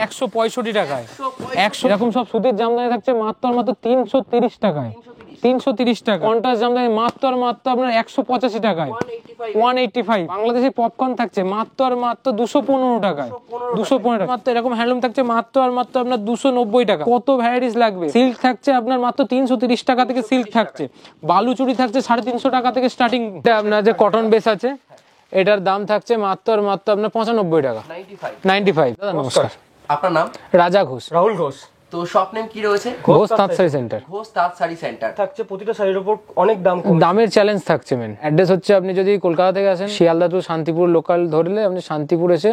165 টাকায় 100 এরকম সব সুতির জামদানি থাকছে মাত্র 330 টাকায় 330 টাকা। কন্ট্রাস্ট জামদানি মাত্র আপনার 185 টাকায় 185। বাংলাদেশি পপকর্ন থাকছে মাত্র 215 টাকায় 215 টাকা। মাত্র এরকম হ্যান্ডলুম থাকছে মাত্র আপনার 290 টাকা। কত ভ্যারাইটিস লাগবে। সিল্ক থাকছে আপনার মাত্র 330 টাকা থেকে সিল্ক থাকছে। বালুচুরি থাকছে 350 টাকা থেকে স্টার্টিং। আপনার যে কটন বেস আছে এটার দাম থাকছে মাত্র আপনার 95 টাকা 95। দাদা নমস্কার, আপনার নাম? রাজা ঘোষ, রাহুল ঘোষ। তো শপ নেম কি রয়েছে? ঘোষ তাঁত শাড়ি সেন্টার। ঘোষ তাঁত শাড়ি সেন্টার থাকছে প্রতিটা শাড়ির উপর অনেক দাম কম। দামের চ্যালেঞ্জ থাকছে। মেন অ্যাড্রেস হচ্ছে আপনি যদি কলকাতা থেকে আসেন শিয়ালদা টু শান্তিপুর লোকাল ধরলে আপনি শান্তিপুর এসে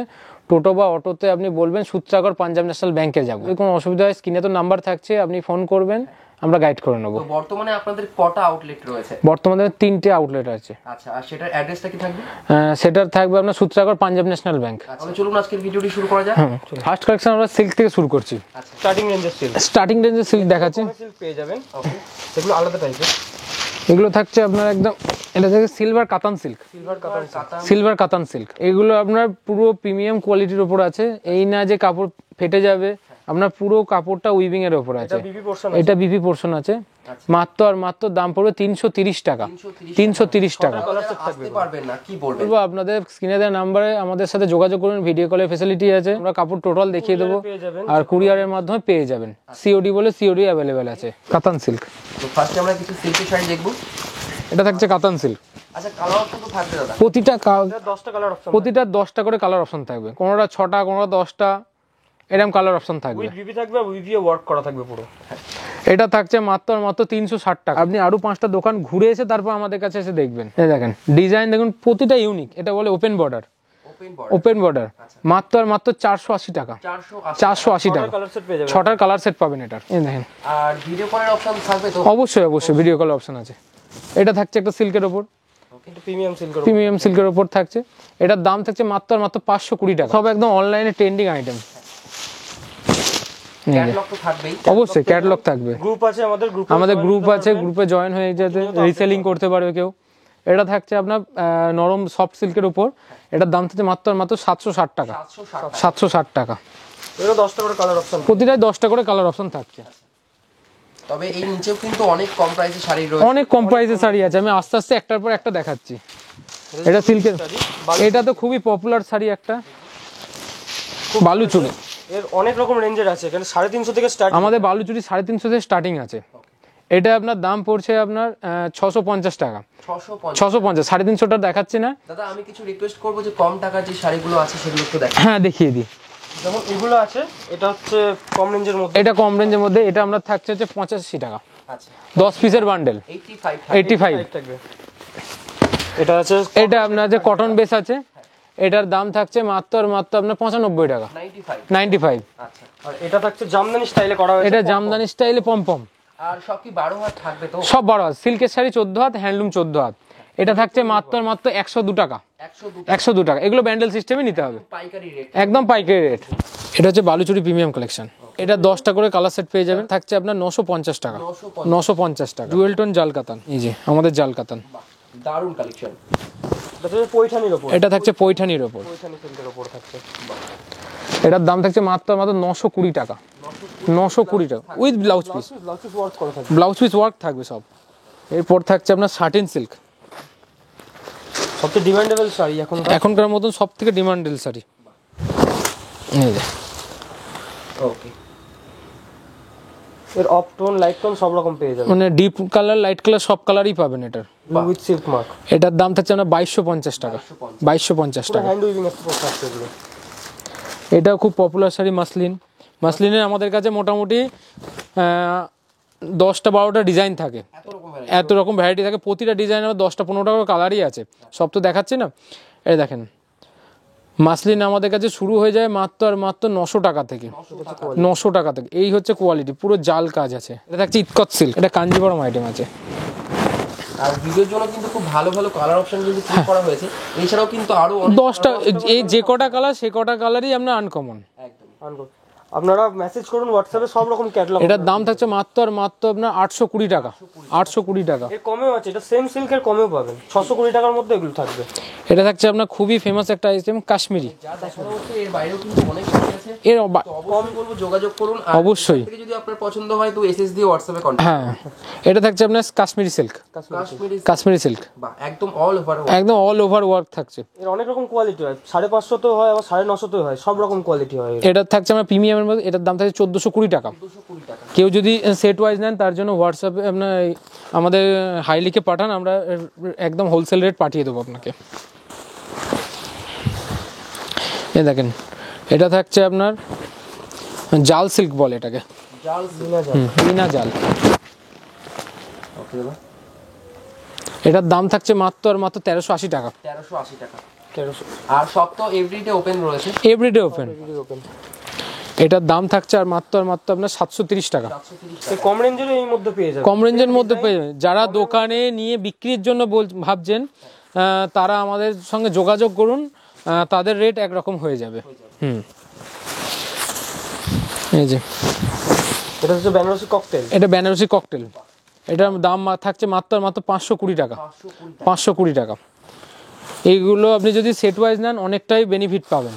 টোটো বা অটোতে আপনি বলবেন সূত্রাগর পাঞ্জাব ন্যাশনাল ব্যাংকে যাবো। যদি কোনো অসুবিধা হয় স্ক্রিনে তো নাম্বার থাকছে, আপনি ফোন করবেন, আমরা গাইড করে নেবো। তো বর্তমানে আপনাদের কটা আউটলেট রয়েছে? বর্তমানে 3টে আউটলেট আছে। আচ্ছা, আর সেটার অ্যাড্রেসটা কি থাকবে? সেটার থাকবে আপনার সূত্রাগর পাঞ্জাব ন্যাশনাল ব্যাংক। তাহলে চলুন আজকের ভিডিওটি শুরু করা যাক। ফার্স্ট কালেকশন আমরা সিল্ক থেকে শুরু করছি। আচ্ছা, স্টার্টিং রেঞ্জের সিল্ক। স্টার্টিং রেঞ্জের সিল্ক দেখাচ্ছি। সিল্ক পেয়ে যাবেন। ওকে, সেগুলো আলাদা টাইপের। এগুলো থাকছে আপনার একদম, এটা থেকে সিলভার কাতান সিল্ক। সিলভার কাতান সিল্ক এগুলো আপনার পুরো প্রিমিয়াম কোয়ালিটির উপর আছে। এই না যে কাপড় ফেটে যাবে, আপনার পুরো কাপড়টা উইভিং এর উপর আছে। এটা বিপি পোর্শন আছে। মাত্র দাম পড়বে 330 টাকা 330 টাকা। আসতে পারবেন না কি বলবেন? আপনাদের স্ক্রিনে দেওয়া নাম্বারে আমাদের সাথে যোগাযোগ করুন, ভিডিও কলের ফ্যাসিলিটি আছে। আমরা কাপড় টোটাল দেখিয়ে দেবো আর কুরিয়ারের মাধ্যমে পেয়ে যাবেন। সিওডি বলে সিওডি অ্যাভেলেবেল আছে। কাতান সিল্ক। তো ফার্স্টে আমরা কিছু সিল্কের শাড়ি দেখব। এটা থাকছে কাতান সিল্ক। আচ্ছা, কালার অপশন তো থাকবে দাদা? প্রতিটা 10টা কালার অপশন, প্রতিটা 10টা করে কালার অপশন থাকবে। কোনোটা 6টা, কোনোটা 10টা, এরকম কালার অপশন থাকবে। উইথ বিবি থাকবে আর উইভিয়ে ওয়ার্ক করা থাকবে পুরো। এটা থাকছে মাত্র 360 টাকা। আপনি আরো 5টা দোকান ঘুরে এসে তারপর আমাদের কাছে এসে দেখবেন। এই দেখেন ডিজাইন দেখুন, প্রতিটা ইউনিক। এটা বলে ওপেন বর্ডার। ওপেন বর্ডার মাত্র 480 টাকা 480 টাকা। 6টার কালার সেট পাবেন এটার। এই দেখেন। আর ভিডিও কলের অপশন থাকবে তো? অবশ্যই ভিডিও কলের অপশন আছে। এটা থাকছে একটা সিল্কের উপর, প্রিমিয়াম সিল্কের উপর থাকছে। এটার দাম থাকছে মাত্র 520 টাকা। সব একদম অনলাইনে ট্রেন্ডিং আইটেম। ক্যাটালগ তো থাকবেই। অবশ্যই ক্যাটালগ থাকবে। গ্রুপ আছে আমাদের গ্রুপ আছে, গ্রুপে জয়েন হয়ে যেতে রিসেলিং করতে পারবে কেউ। এটা থাকছে আপনার নরম সফট সিল্কের উপর। এটার দাম থাকছে মাত্র 760 টাকা 760 টাকা। এরও 10টা করে কালার অপশন, প্রতিটাই 10টা করে কালার অপশন থাকছে। তবে এই নিচেও কিন্তু অনেক কম প্রাইসে শাড়ি রয়েছে। অনেক কম প্রাইসে শাড়ি আছে। আমি আস্তে আস্তে একটার পর একটা দেখাচ্ছি। এটা সিল্কের, এটা তো খুবই পপুলার শাড়ি একটা, বালুচুরি। এর অনেক রকম রেঞ্জের আছে। এখানে 350 থেকে স্টার্ট। আমাদের বালুচুরি 350 থেকে স্টার্টিং আছে। এটা আপনার দাম পড়ছে আপনার 650 টাকা 650। 350টা দেখাচ্ছি না দাদা। আমি কিছু রিকোয়েস্ট করবো যে কম টাকার যে শাড়িগুলো আছে সেগুলো একটু দেখান। হ্যাঁ, দেখিয়ে দিই। যেমন এগুলো আছে, এটা হচ্ছে কম রেঞ্জের মধ্যে। এটা কম রেঞ্জের মধ্যে। এটা আমরা থাকছে 85 টাকা। আচ্ছা, 10 পিসের বান্ডেল 85 থাকবে। এটা আছে, এটা আপনার যে কটন বেস আছে এটার দাম থাকছে মাত্র আপনার 95 টাকা 95। আচ্ছা, আর এটা থাকছে জামদানি স্টাইলে করা হয়েছে। এটা জামদানি স্টাইলে পমপম। আর সব কি 12 হাত থাকবে তো? সব 12 হাত। সিল্কের শাড়ি 14 হাত, হ্যান্ডলুম 14 হাত। এটা থাকছে মাত্র 102 টাকা 102 টাকা। এগুলো ব্যান্ডেল সিস্টেমে নিতে হবে, পাইকারি রেট, একদম পাইকারি রেট। এটা হচ্ছে বালুচুরি প্রিমিয়াম কালেকশন। এটা 10টা করে কালার সেট পেয়ে যাবেন। থাকছে আপনার 950 টাকা 950 টাকা। ডুয়েল টোন জাল কাতান। এই যে আমাদের জাল কাতান, দারুণ কালেকশন। এটা হচ্ছে পয়ঠানির উপর। এটা থাকছে পয়ঠানির উপর। পয়ঠানি সিল্কের উপর থাকছে। এটার দাম থাকছে মাত্র 920 টাকা 920 টাকা উইথ ব্লাউজ পিস। ওয়ার্ক করা থাকবে, ব্লাউজ পিস ওয়ার্ক থাকবে সব। এরপর থাকছে আপনার সাটিন সিল্ক। সবচেয়ে ডিমান্ডেবল শাড়ি এখনকার মতন সব থেকে ডিমান্ডেবল শাড়ি। এই যে ওকে, এর অফ টোন লাইট টোন সব রকম পেয়ে যাবেন। মানে ডিপ কালার লাইট কালার সব কালারই পাবেন এটার। With silk mark. এটার দাম থাকছে আপনার 2250 টাকা 2250 টাকা। হ্যান্ড উইভিং এর উপর থাকছে এগুলো। এটাও খুব পপুলার শাড়ি মাসলিনের আমাদের কাছে মোটামুটি 10টা 12টা ডিজাইন থাকে, এত রকম ভ্যারাইটি থাকে। প্রতিটা ডিজাইন আবার 10টা 15টা করে কালারই আছে। সব তো দেখাচ্ছি না। এই দেখেন, মাসলিন আমাদের কাছে শুরু হয়ে যায় মাত্র 900 টাকা থেকে 900 টাকা থেকে। এই হচ্ছে কোয়ালিটি, পুরো জাল কাজ আছে। এটা থাকছে ইতকত সিল্ক। এটা কাঞ্জিবরম আইটেম আছে। আর ভিডিওর জন্য কিন্তু খুব ভালো ভালো কালার অপশন কিন্তু ক্লিক করা হয়েছে। এছাড়াও কিন্তু আরো 10টা, এই যে কটা কালার সে কটা কালারই আপনার আনকমন। একদম আপনারা মেসেজ করুন হোয়াটসঅ্যাপে, সব রকম ক্যাটালগ। এটার দাম থাকছে মাত্র আপনার 820 টাকা 820 টাকা। এর কমেও আছে, এটা সেম সিল্কের কমেও পাবেন। 620 টাকার মধ্যে এগুলো থাকবে। এটা থাকছে আপনার খুবই ফেমাস একটা আইটেম কাশ্মীরি। যা দেখানো হচ্ছে এর বাইরেও কিন্তু অনেক শাড়ি আছে। রয়েছে। এর তো অবশ্যই বলবো যোগাযোগ করুন। আর অবশ্যই। এখান থেকে যদি আপনার পছন্দ হয় তো এসএস দিয়ে হোয়াটসঅ্যাপে কন্টাক্ট। হ্যাঁ, এটা থাকছে আপনার কাশ্মীরি সিল্ক। কাশ্মীরি সিল্ক বা একদম অল ওভার একদম অল ওভার ওয়ার্ক থাকছে। এর অনেক রকম কোয়ালিটি হয়, 550 তো হয়, আবার 950 তো হয়, সব রকম কোয়ালিটি হয়। এটা থাকছে আমার প্রিমিয়ামের মধ্যে, এটার দাম থাকছে 1420 টাকা। 220 টাকা। কেউ যদি সেট ওয়াইজ নেন তার জন্য হোয়াটসঅ্যাপে আপনার আমাদের হাই লিখে পাঠান, আমরা একদম হোলসেল রেট পাঠিয়ে দেবো আপনাকে। এ দেখেন, এটা থাকছে আপনার জাল সিল্ক বলে এটাকে, জাল বিনা জাল। ওকে দাদা, এটার দাম থাকছে মাত্র আর মাত্র 1380 টাকা। 1380 টাকা। আর সব তো এভরিডে ওপেন রয়েছে। Everyday open. এটার দাম থাকছে আর মাত্র আপনার 730 টাকা। 730 কম রেঞ্জের এই মধ্যে পেয়ে যাবেন। কম রেঞ্জের মধ্যে পেয়ে যাবেন। যারা দোকানে নিয়ে বিক্রির জন্য ভাবছেন, তারা আমাদের সঙ্গে যোগাযোগ করুন, তাদের রেট একরকম হয়ে যাবে। এই যে এটা হচ্ছে বেনারসি ককটেল। এটা বেনারসি ককটেল, এটার দাম থাকছে মাত্র 520 টাকা। 520 টাকা। এইগুলো আপনি যদি সেট ওয়াইজ নেন অনেকটাই বেনিফিট পাবেন।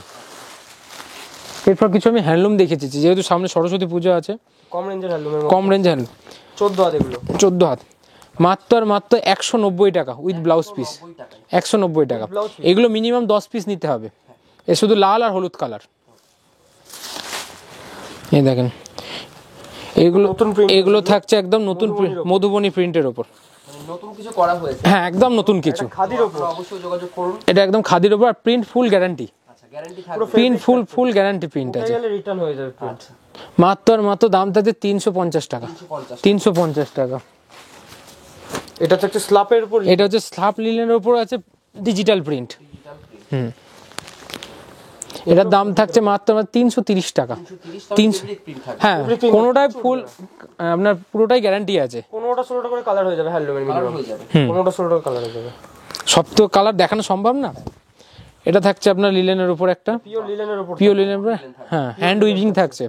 এরপর কিছু আমি হ্যান্ডলুম দেখেছি, যেহেতু সামনে সরস্বতী পুজো আছে। কম রেঞ্জের হ্যান্ডলুমের কম রেঞ্জ হ্যান্ডলুম 14 হাত এগুলো। 14 হাত, মাত্র 190 টাকা উইথ ব্লাউজ পিস। 190 টাকা। এগুলো মিনিমাম 10 পিস নিতে হবে। এ শুধু লাল আর হলুদ কালার। এই দেখেন, এগুলো থাকছে একদম নতুন মধুবনী প্রিন্টের ওপর। নতুন কিছু করা হয়েছে। হ্যাঁ, একদম নতুন কিছু। খাদির উপর অবশ্যই যোগাযোগ করুন। এটা একদম খাদির ওপর, আর প্রিন্ট ফুল গ্যারান্টি। আচ্ছা, গ্যারান্টি থাকবে। প্রিন্ট ফুল গ্যারান্টি প্রিন্ট আছে। রিটার্ন হয়ে যাবে প্রিন্ট। মাত্র দাম থাকছে 350 টাকা। 350 টাকা। এটা হচ্ছে স্ল্যাপের উপর। এটা হচ্ছে স্ল্যাপ লিনেনের উপর আছে ডিজিটাল প্রিন্ট। এটার দাম থাকছে মাত্র 330 টাকা। 300। হ্যাঁ, কোনোটাই ফুল আপনার পুরোটাই গ্যারান্টি আছে। 15টা-16টা করে কালার হয়ে যাবে হ্যান্ডলুমের মিনিমাম। 15টা-16টা কালার হয়ে যাবে। সব তো কালার দেখানো সম্ভব না। এটা থাকছে আপনার লিলেনের উপর একটা, পিওর লিলেনের উপর। পিওর লিলেনের উপর। হ্যাঁ, হ্যান্ড উইভিং থাকছে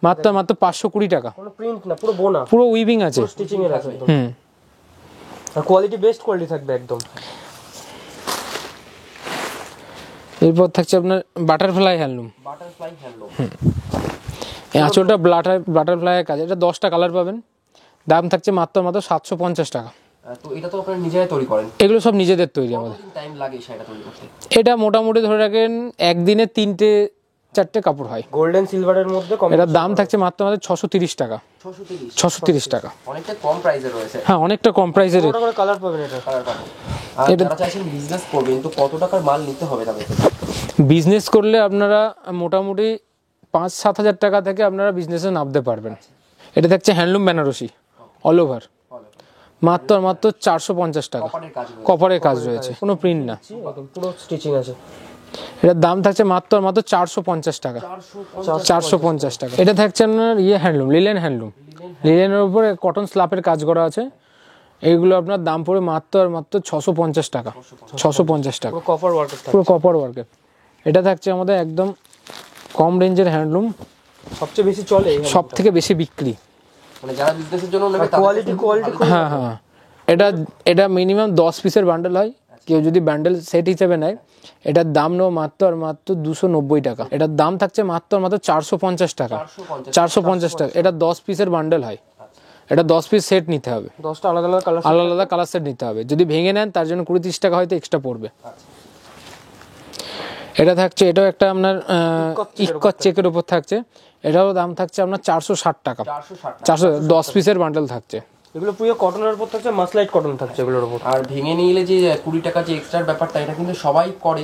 মাত্র 520 টাকা। কোনো প্রিন্ট না, পুরো বোনা, পুরো উইভিং আছে, স্টিচিং এর আছে একদম। আর কোয়ালিটি বেস্ট কোয়ালিটি থাকবে একদম। এরপর থাকছে আপনার বাটারফ্লাই হ্যান্ডলুম। এই আঁচলটা বাটারফ্লাইয়ের কাজ। এটা 10টা কালার পাবেন। দাম থাকছে মাত্র 750 টাকা। তো এটা তো আপনারা নিজেরাই তৈরি করেন? এগুলো সব নিজেদের তৈরি আমাদের। কতদিন টাইম লাগে সেটা তৈরি করতে? এটা মোটামুটি ধরে রাখেন একদিনে 3-4টে কাপড় হয়। গোল্ডেন সিলভারের মধ্যে কম। এটার দাম থাকছে মাত্র 630 টাকা। 630 টাকা। অনেকটা কম প্রাইসে রয়েছে। হ্যাঁ, অনেকটা কম প্রাইসের। কত করে কালার পাবেন এটা? কালার পাবেন। আর যারা চাইছেন বিজনেস করবেন তো কত টাকার মাল নিতে হবে তাদের? বিজনেস করলে আপনারা মোটামুটি 5-7 হাজার টাকা থেকে আপনারা বিজনেসে নামতে পারবেন। এটা থাকছে হ্যান্ডলুম বেনারসি অল ওভার, মাত্র 450 টাকা। কপারের কাজ রয়েছে, কোনো প্রিন্ট না, পুরো স্টিচিং আছে। এটার দাম থাকছে মাত্র 450 টাকা। 450 টাকা। এটা থাকছে আপনার হ্যান্ডলুম, লিলেন হ্যান্ডলুম। লিলেনের উপরে কটন স্ল্যাপের কাজ করা আছে। এইগুলো আপনার দাম পড়ে মাত্র 650 টাকা। 650 টাকা, পুরো কপার ওয়ার্ক। পুরো কপার ওয়ার্কের। এটা থাকছে আমাদের একদম কম রেঞ্জের হ্যান্ডলুম, সবচেয়ে বেশি চলে, সব থেকে বেশি বিক্রি। মানে যারা বিজনেসের জন্য নেবে কোয়ালিটি হ্যাঁ, এটা মিনিমাম 10 পিসের বান্ডেল হয়। কেউ যদি বান্ডেল সেট হিসেবে নেয়, এটার দাম নেব মাত্র 290 টাকা। এটার দাম থাকছে মাত্র 450 টাকা। 450 টাকা। এটা 10 পিসের বান্ডেল হয়। এটা 10 পিস সেট নিতে হবে। 10টা আলাদা আলাদা কালার, আলাদা কালার সেট নিতে হবে। যদি ভেঙে নেন তার জন্য 20-30 টাকা হয়তো এক্সট্রা পড়বে। এটা থাকছে, এটাও একটা আপনার ইকট চেকের উপর থাকছে। এটাও দাম থাকছে আপনার 460 টাকা। 10 পিসের বান্ডেল থাকছে। এগুলো পুরো কটনের উপর থাকছে, মাসলাইট কটন থাকছে এগুলোর উপর। আর ভেঙে নিলে যে 20 টাকা যে এক্সট্রার ব্যাপারটা, এটা কিন্তু সবাই করে।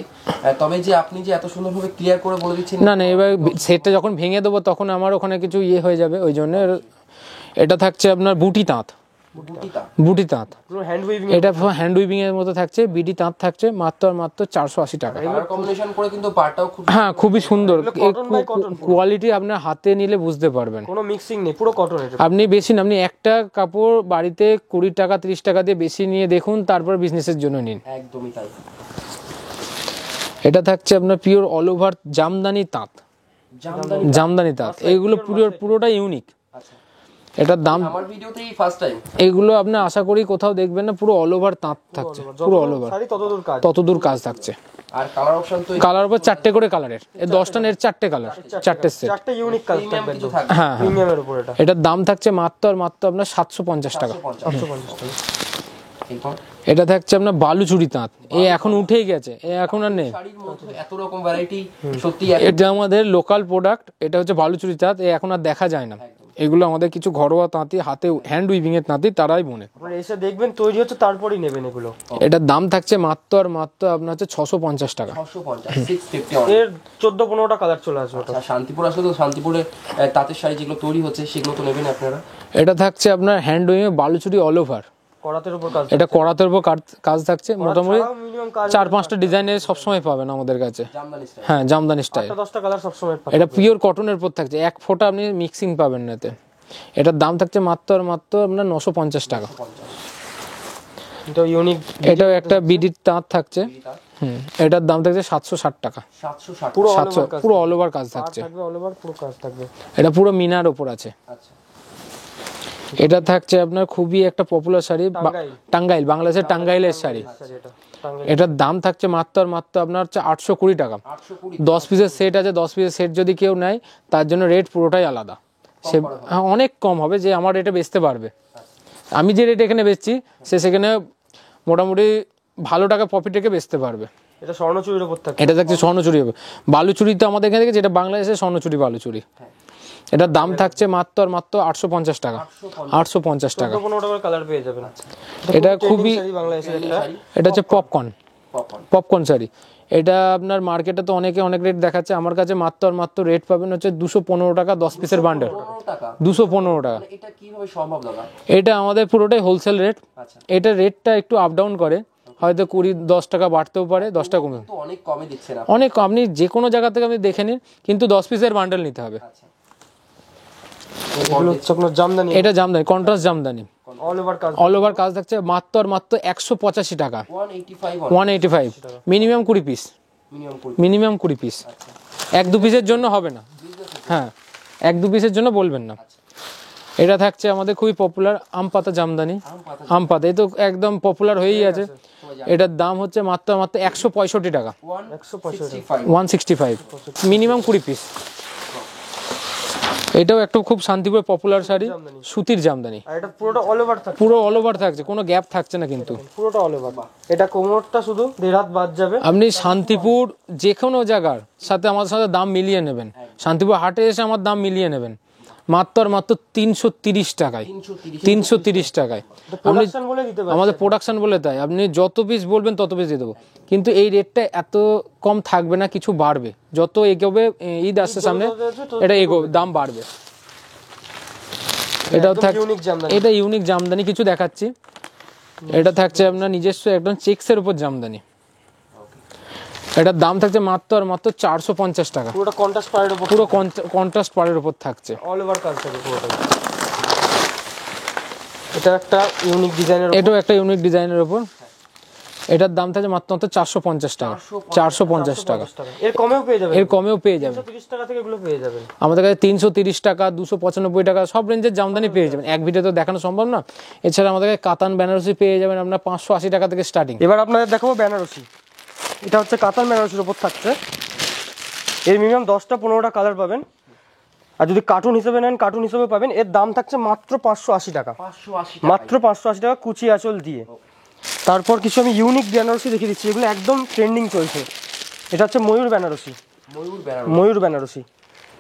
তবে যে আপনি যে এত সুন্দরভাবে ক্লিয়ার করে বলে দিচ্ছেন, না, এবার সেটটা যখন ভেঙে দেবো তখন আমার ওখানে কিছু হয়ে যাবে, ওই জন্য। এটা থাকছে আপনার বুটি তাঁত। পুরো হ্যান্ড উইভিং। এটা হ্যান্ড উইভিং এর মতো থাকছে, বিডি তাঁত থাকছে মাত্র 480 টাকা। কালার কম্বিনেশন করে কিন্তু পার্টটাও খুব খুবই সুন্দর কোয়ালিটি। আপনার হাতে নিলে বুঝতে পারবেন, কোনো মিক্সিং নেই, পুরো কটন। এটা আপনি বেশি না, আপনি একটা কাপড় বাড়িতে 20 টাকা 30 টাকা দিয়ে বেশি নিয়ে দেখুন, তারপর বিজনেসের জন্য নিন। একদমই তাই। এটা থাকছে আপনার পিওর অল ওভার জামদানি তাঁত। এইগুলো পুরোটা ইউনিক। এটার দাম আমার ভিডিওতেই ফার্স্ট টাইম। এগুলো আপনি আশা করি কোথাও দেখবেন না, পুরো অল ওভার তাঁত থাকছে, পুরো অল ওভার শাড়ি ততদূর কাজ। ততদূর কাজ থাকছে। আর কালার অপশন তো কালার উপর 4টে করে কালারের, এই 10টা এর 4টে কালার, 4টে সেট। চারটে ইউনিক কাজ প্রিমিয়াম থাকবে কিছু একদম। থাকবে। হ্যাঁ হ্যাঁ, প্রিমিয়ামের উপর এটা এটার দাম থাকছে মাত্র আর মাত্র আপনার 750 টাকা। 750 টাকা। এরপর এটা থাকছে আপনার বালুচুরি তাঁত, এ এখন উঠেই গেছে, এ এখন আর নেই। শাড়ির মধ্যে এত রকম ভ্যারাইটি সত্যি এটা আমাদের লোকাল প্রোডাক্ট, এটা হচ্ছে বালুচুরি তাঁত, এ এখন আর দেখা যায় না। এগুলো আমাদের কিছু ঘরোয়া তাঁতি, হাতে হ্যান্ড উইভিং এর তাঁতি, তারাই বোনে। আপনারা এসে দেখবেন তৈরি হচ্ছে, তারপরেই নেবেন এগুলো। এটার দাম থাকছে মাত্র আর মাত্র আপনার হচ্ছে 650 টাকা। 650 650 এর 14-15টা কালার চলে আসবে ওটা। আচ্ছা, শান্তিপুর আসলে তো শান্তিপুরে তাঁতের শাড়ি যেগুলো তৈরি হচ্ছে সেগুলো তো নেবেন আপনারা। এটা থাকছে আপনার hand weaving Baluchari all over, করাতের উপর কাজ। এটা করাতের উপর কাজ থাকছে। মোটামুটি মিনিমাম কাজ 4-5টা ডিজাইনের সবসময় পাবেন আমাদের কাছে। জামদানি স্টাইল। হ্যাঁ, জামদানি স্টাইল। 10টা কালার সবসময় পাবেন। এটা পিওর কটনের উপর থাকছে, এক ফোঁটা আপনি মিক্সিং পাবেন না এতে। এটার দাম থাকছে মাত্র আর মাত্র আপনার 950 টাকা। এটা ইউনিক। এটাও একটা বিডির তাঁত থাকছে। এটার দাম থাকছে 760 টাকা। 760 পুরো 700, পুরো অল ওভার কাজ থাকছে। থাকবে, অল ওভার পুরো কাজ থাকবে। এটা পুরো মিনার ওপর আছে। আচ্ছা, এটা থাকছে আপনার খুবই একটা পপুলার শাড়ি, টাঙ্গাইল, বাংলাদেশের টাঙ্গাইলের শাড়ি। এটা টাঙ্গাইল। এটার দাম থাকছে মাত্র আর মাত্র আপনার হচ্ছে 820 টাকা। 820 10 পিসের সেট আছে, 10 পিসের সেট যদি কেউ নেয় তার জন্য রেট পুরোটাই আলাদা। সে অনেক কম হবে, যে আমার রেটে বেচতে পারবে। আমি যে রেট এখানে বেচছি সে সেখানে মোটামুটি ভালো টাকা প্রফিট রেখে বেচতে পারবে। এটা স্বর্ণচুরির উপর থাকবে। এটা থাকছে স্বর্ণচুরি হবে, বালুচুরি তো আমাদের এখানে থেকে, যেটা বাংলাদেশের স্বর্ণচুরি বালুচুরি। এটার দাম থাকছে মাত্র আর মাত্র 850 টাকা। 850 টাকা। 15টা করে কালার পেয়ে যাবেন। এটা খুবই, বাংলাদেশের একটা এটা হচ্ছে পপকর্ন, পপকর্ন। পপকর্ন শাড়ি। এটা আপনার মার্কেটে তো অনেকে অনেক রেট দেখাচ্ছে, আমার কাছে মাত্র আর মাত্র রেট পাবেন হচ্ছে 215 টাকা 10 পিসের বান্ডেল। 15 টাকা। 215 টাকা। মানে এটা কিভাবে সম্ভব দাদা? এটা আমাদের পুরোটাই হোলসেল রেট। আচ্ছা, এটা রেটটা একটু আপ ডাউন করে, হয়তো 20-10 টাকা বাড়তেও পারে, 10 টাকা কমে। তো অনেক কমে দিচ্ছেন আপনি। অনেক, আপনি যে কোনো জায়গা থেকে আপনি দেখে নিন, কিন্তু 10 পিসের বান্ডেল নিতে হবে। আচ্ছা, এগুলো হচ্ছে আপনার জামদানি, এটা Jamdani, contrast Jamdani, all over কাজ। অল ওভার কাজ থাকছে মাত্র আর মাত্র 185 টাকা। 185 185, minimum 20 piece, minimum 20। Minimum 20 piece. আচ্ছা, 1-2 পিসের জন্য হবে না। হ্যাঁ, 1-2 পিসের জন্য বলবেন না। এটা থাকছে আমাদের খুবই পপুলার আম পাতা জামদানি। আম পাতা। আম পাতা এই তো একদম পপুলার হয়েই আছে। এটার দাম হচ্ছে মাত্র মাত্র 165 টাকা। 165। 165, মিনিমাম 20 পিস। এটাও একটা খুব শান্তিপুর পপুলার শাড়ি, সুতির জামদানি। আর এটা পুরোটা অল ওভার থাকবে, পুরো অল ওভার থাকছে, কোনো গ্যাপ থাকছে না কিন্তু। পুরোটা অল ওভার। এটা কোমরটা শুধু 1.5 হাত বাদ যাবে। আপনি শান্তিপুর যে কোনো জায়গার সাথে আমাদের সাথে দাম মিলিয়ে নেবেন, শান্তিপুর হাটে এসে আমার দাম মিলিয়ে নেবেন মাত্র আর মাত্র 330 টাকায়। 330 টাকায় আপনি, প্রোডাকশন বলে দিতে পারবেন। আমাদের প্রোডাকশন বলে তাই, আপনি যত পিস বলবেন তত পিস দিয়ে দেবো, কিন্তু এই রেটটা এত কম থাকবে না, কিছু বাড়বে যত এগোবে। ঈদ আসছে সামনে, এটা দাম বাড়বে। এটাও থাক, ইউনিক জামদানি। এটা ইউনিক জামদানি কিছু দেখাচ্ছি। এটা থাকছে আপনার নিজস্ব একদম চেক্সের উপর জামদানি। এটার দাম থাকছে মাত্র আর মাত্র 450 টাকা। পুরোটা কন্ট্রাস্ট পাড়ের উপর, পুরো কন্ট্রাস্ট পাড়ের উপর থাকছে, অল ওভার কাজ থাকবে পুরোটা। এটা একটা ইউনিক ডিজাইনের। এটাও একটা ইউনিক ডিজাইনের উপর। এটার দাম থাকছে মাত্র 450 টাকা। 450 টাকা। এর কমেও পেয়ে যাবেন, এর কমেও পেয়ে যাবেন। 330 টাকা থেকে এগুলো পেয়ে যাবেন। আমাদের কাছে 330 টাকা, 295 টাকা, সব রেঞ্জের জামদানি পেয়ে যাবেন। এক ভিডিও তো দেখানো সম্ভব না। এছাড়া আমাদের কাছে কাতান বেনারসি পেয়ে যাবেন আপনার 580 টাকা থেকে স্টার্টিং। এবার আপনাদের দেখাবো বেনারসি। এটা হচ্ছে কাতান বেনারসির উপর থাকছে। এর মিনিমাম 10টা-15টা কালার পাবেন। আর যদি কার্টুন হিসেবে নেন, কার্টুন হিসেবে পাবেন। এর দাম থাকছে মাত্র 580 টাকা। 580 মাত্র 580 টাকা কুচি আঁচল দিয়ে। তারপর কিছু আমি ইউনিক বেনারসি দেখিয়ে দিচ্ছি, এগুলো একদম ট্রেন্ডিং চলছে। এটা হচ্ছে ময়ূর বেনারসি। ময়ূর বেনারসি। ময়ূর বেনারসি,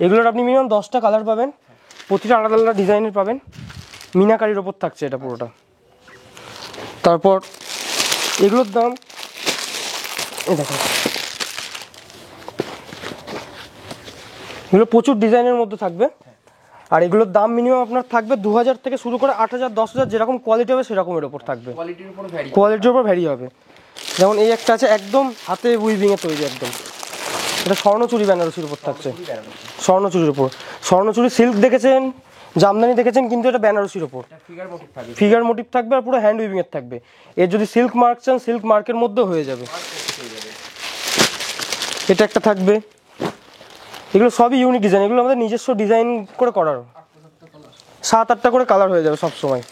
এগুলোর আপনি মিনিমাম 10টা কালার পাবেন, প্রতিটা আলাদা আলাদা ডিজাইনের পাবেন। মিনাকারির ওপর থাকছে এটা পুরোটা। তারপর এগুলোর দাম এই দেখুন, এগুলো প্রচুর ডিজাইনের মধ্যে থাকবে। আর এগুলোর দাম মিনিমাম আপনার থাকবে 2000 থেকে শুরু করে 8000, 10000, যেরকম কোয়ালিটি হবে সেরকমের ওপর থাকবে। কোয়ালিটির উপর ভ্যারি। কোয়ালিটির উপর ভ্যারি হবে। যেমন এই একটা আছে একদম হাতে উইভিংয়ে তৈরি একদম, এটা স্বর্ণচুরি বেনারসির উপর থাকছে। স্বর্ণচুরির উপর, স্বর্ণচুরি সিল্ক দেখেছেন, জামদানি দেখেছেন, কিন্তু এটা বেনারসির উপর ফিগার মোটিভ থাকবে। ফিগার মোটিভ থাকবে আর পুরো হ্যান্ড উইভিং এর থাকবে। এর যদি সিল্ক মার্ক চান, সিল্ক মার্কের মধ্যেও হয়ে যাবে। এটা একটা থাকবে। এগুলো সবই ইউনিক ডিজাইন, এগুলো আমাদের নিজস্ব ডিজাইন করে করার। 7-8টা করে কালার হয়ে যাবে সব সময়।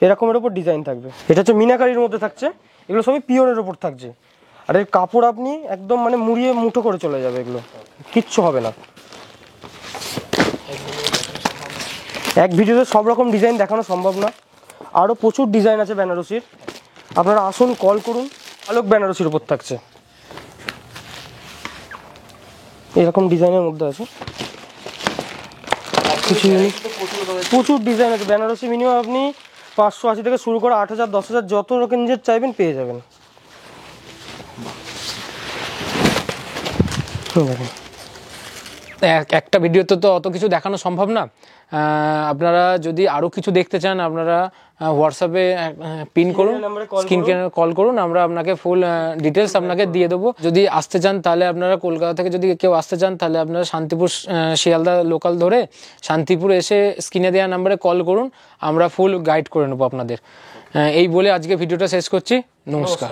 এরকমের ওপর ডিজাইন থাকবে। এটা হচ্ছে মিনাকারির মধ্যে থাকছে, এগুলো সবই পিওরের ওপর থাকছে। আর এর কাপড় আপনি একদম মানে মুড়িয়ে মুঠো করে চলে যাবে, এগুলো কিচ্ছু হবে না। এক ভিডিওতে সব রকম ডিজাইন দেখানো সম্ভব না, আরও প্রচুর ডিজাইন আছে বেনারসির। আপনারা আসুন, কল করুন। আলোক বেনারসির উপর থাকছে, এরকম ডিজাইনের মধ্যে আছে কিছু প্রচুর ডিজাইন আছে বেনারসি। মিনিমাম আপনি 580 থেকে শুরু করে 8000, 10,000 যত রকম যে চাইবেন পেয়ে যাবেন। একটা ভিডিওতে তো অত কিছু দেখানো সম্ভব না। আপনারা যদি আরও কিছু দেখতে চান, আপনারা হোয়াটসঅ্যাপে পিন করুন, স্ক্রিনকে কল করুন, আমরা আপনাকে ফুল ডিটেলস আপনাকে দিয়ে দেবো। যদি আসতে চান তাহলে আপনারা কলকাতা থেকে যদি কেউ আসতে চান তাহলে আপনারা শান্তিপুর শিয়ালদা লোকাল ধরে শান্তিপুর এসে স্ক্রিনে দেওয়া নাম্বারে কল করুন, আমরা ফুল গাইড করে নেবো আপনাদের। এই বলে আজকে ভিডিওটা শেষ করছি। নমস্কার।